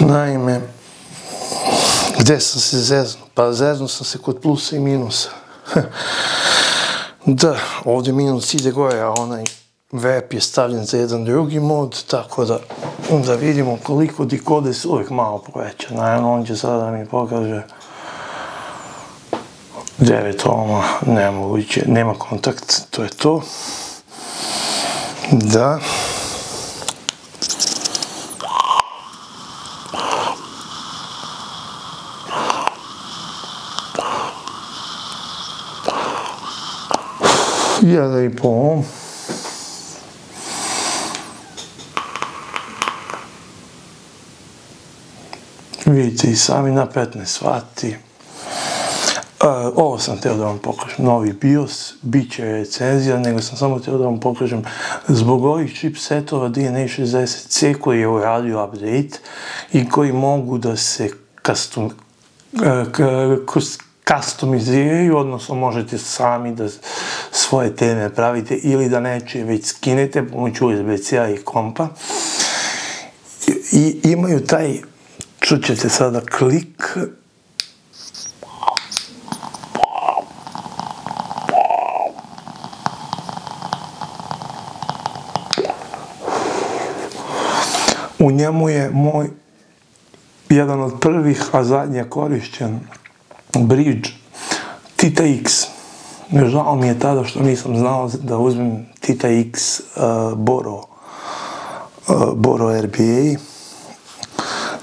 Naime, gdje sam se zeznuo? Pa zeznuo sam se kod plusa i minusa. Da, ovdje minus ide gore, a onaj VEP je stavljen za jedan drugi mod, tako da vidimo koliko dikode se uvijek malo poveća. Naravno, on će sada da mi pokaže 9 ohma, nemoguće, nema kontakt, to je to. Da. Jedan i pol ohm. Vidite i sami na 15 vati. Ovo sam htio da vam pokažem, novi BIOS, bit će recenzija, nego sam samo htio da vam pokažem zbog ovih chipsetova DNA 60C koji je uradio update i koji mogu da se customiziraju, odnosno možete sami da svoje teme pravite ili da nečije već skinete pomoću USB-C-a i kompa. I imaju taj, čućete sada klik, u njemu je moj jedan od prvih, a zadnje korišćen bridge Tita X. Žao mi je tada što nisam znao da uzmem Tita X Boro RBA.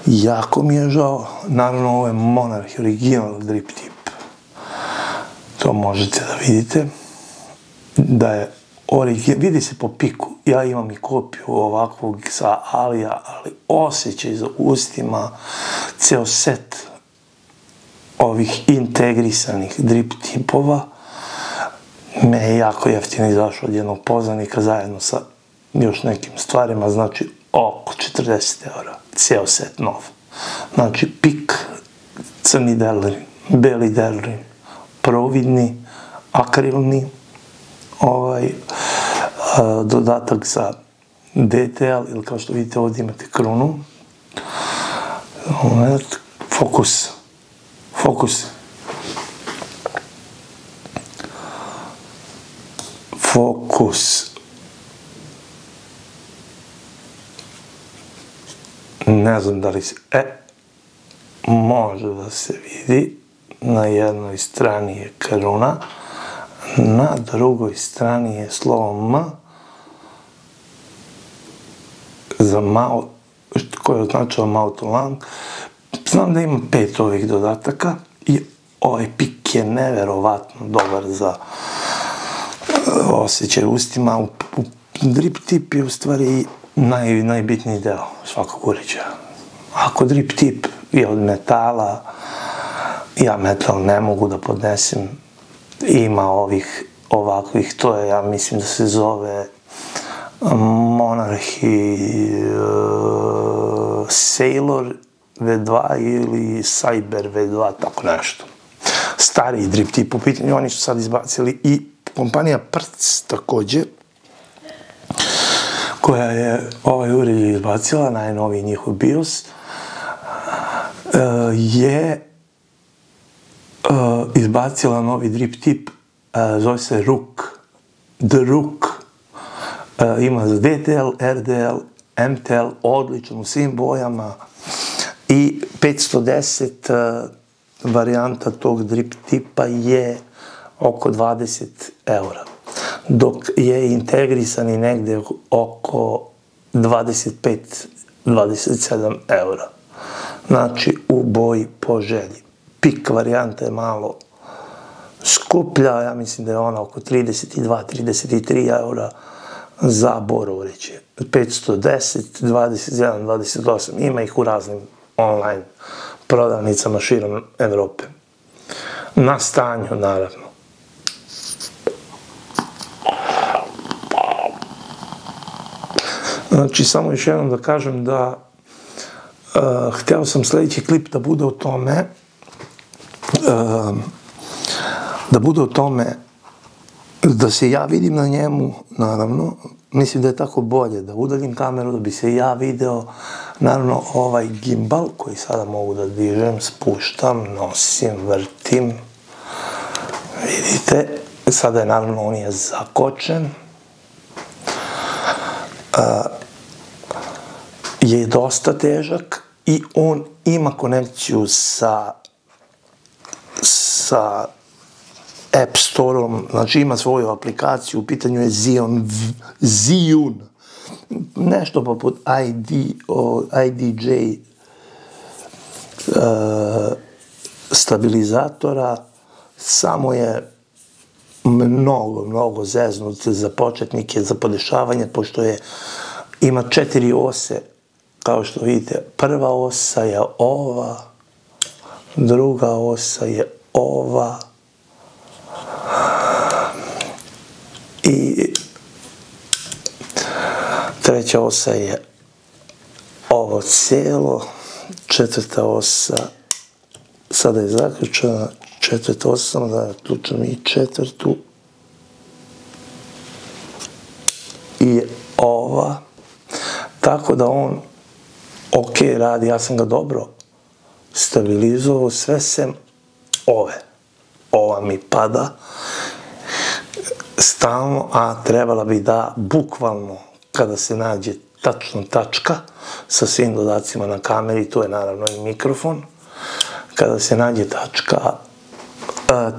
Jako mi je žao. Naravno, ovo je Monarch original drip tip. To možete da vidite. Da je vidi se po piku. Ja imam i kopiju ovakvog sa Alija, ali osjećaj za ustima, ceo set ovih integrisanih drip tipova me je jako jeftino izašao od jednog poznanika zajedno sa još nekim stvarima, znači oko 40 eura, ceo set nov. Znači pik, crni delrin, beli delrin, providni, akrilni, dodatak za DTL, ili kao što vidite ovdje imate krunu, fokus, ne znam da li se, može da se vidi, na jednoj strani je kruna, na drugoj strani je slovo M, za mount, koje označava mount lang. Znam da ima 5 ovih dodataka i ovaj pik je neverovatno dobar za osjećaj ustima. Drip tip je u stvari najbitniji deo svakog uređaja. Ako drip tip je od metala, ja metal ne mogu da podnesem, ima ovakvih, to je, ja mislim da se zove Monarch Sailor V2 ili Cyber V2, tako nešto. Stariji drip tip u pitanju, oni su sad izbacili i kompanija Prc također, koja je ovaj uređaj izbacila, najnoviji njihov BIOS, je izbacila novi drip tip, zove se Rook, The Rook, ima za DTL, RDL, MTL, odličan u svim bojama i 510 varijanta tog drip tipa je oko 20 eura, dok je integrisan i negde oko 25-27 eura. Znači, u boji po želji. Pik varijanta je malo skuplja, ja mislim da je ona oko 32-33 eura za Boro uređaj. 510, 21, 28, ima ih u raznim online prodavnicama širom Evrope. Na stanju, naravno. Znači, samo još jednom da kažem da hteo sam sljedeći klip da bude o tome da se ja vidim na njemu, naravno, mislim da je tako bolje, da udaljim kameru, da bi se ja video. Naravno, ovaj gimbal koji sada mogu da dižem, spuštam, nosim, vrtim. Vidite, sada je naravno, on je zakočen. Je dosta težak i on ima konekciju sa App Store-om, znači ima svoju aplikaciju, u pitanju je Zhiyun, nešto poput IDJ stabilizatora, samo je mnogo zeznut za početnike, za podešavanje, pošto ima 4 ose, kao što vidite, prva osa je ova, druga osa je ova i treća osa je ovo cijelo, četvrta osa sada je zaključena, četvrta osa, da uključam i četvrtu i ova, tako da on ok radi, ja sam ga dobro stabilizovao, sve sem ova mi pada stalno, a trebala bi da bukvalno kada se nađe tačno tačka sa svim dodacima na kameri, tu je naravno i mikrofon, kada se nađe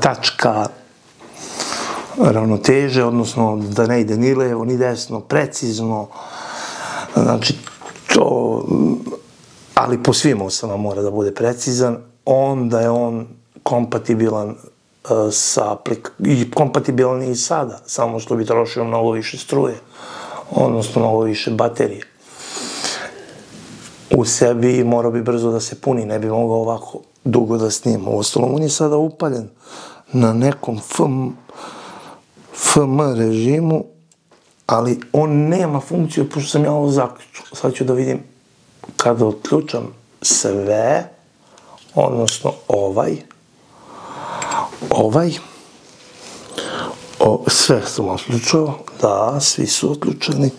tačka ravnoteže, odnosno da ne ide ni levo ni desno, precizno, znači to, ali po svim osama mora da bude precizan, onda je on kompatibilan i kompatibilan i sada, samo što bi trošio mnogo više struje, odnosno mnogo više baterije. U sebi morao bi brzo da se puni, ne bi mogao ovako dugo da snima. Uostalom, on je sada upaljen na nekom FM režimu, ali on nema funkciju, pošto sam ja ovo zaključio. Sad ću da vidim kada otključam sve, odnosno sve sam otključao, da, svi su otključeni.